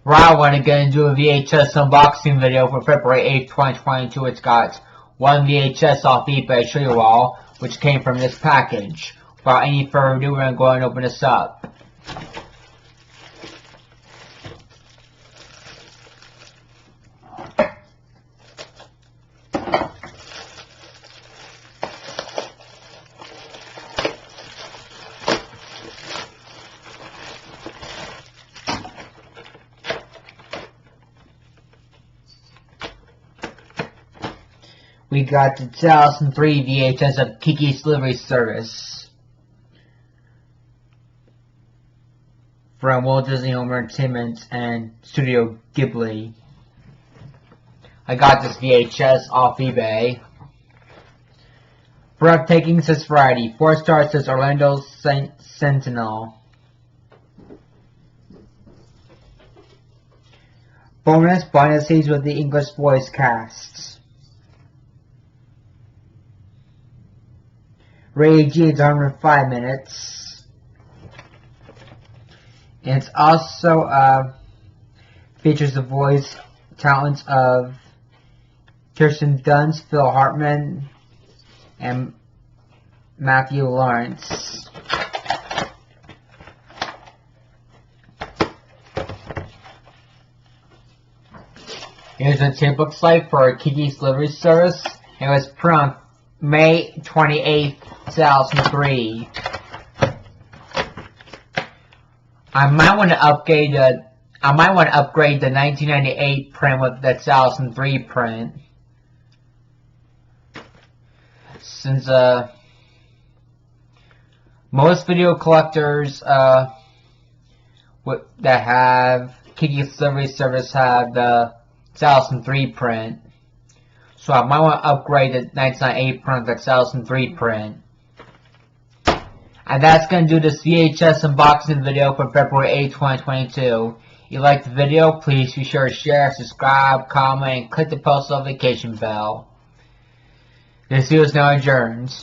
Right, I want to get into a VHS unboxing video for February 8th, 2022. It's got one VHS off eBay to show you all, which came from this package. Without any further ado, we're going to go ahead and open this up. We got the 2003 VHS of Kiki's Delivery Service from Walt Disney Home Entertainment and Studio Ghibli. I got this VHS off eBay. Breathtaking says Variety. 4 stars says Orlando Sentinel. Bonus behind the scenes with the English voice cast. Rated G is 105 minutes. And it's also features the voice talents of Kirsten Dunst, Phil Hartman, and Matthew Lawrence. Here's what it looks like for Kiki's Delivery Service. It was printed on May 28th, 2003. I might want to upgrade the 1998 print with the 2003 print, since most video collectors that have Kiki's Delivery Service have the 2003 print. So I might want to upgrade the 1998 print to the 2003 print. And that's going to do this VHS unboxing video for February 8, 2022. If you liked the video, please be sure to share, subscribe, comment, and click the post notification bell. This video is now adjourned.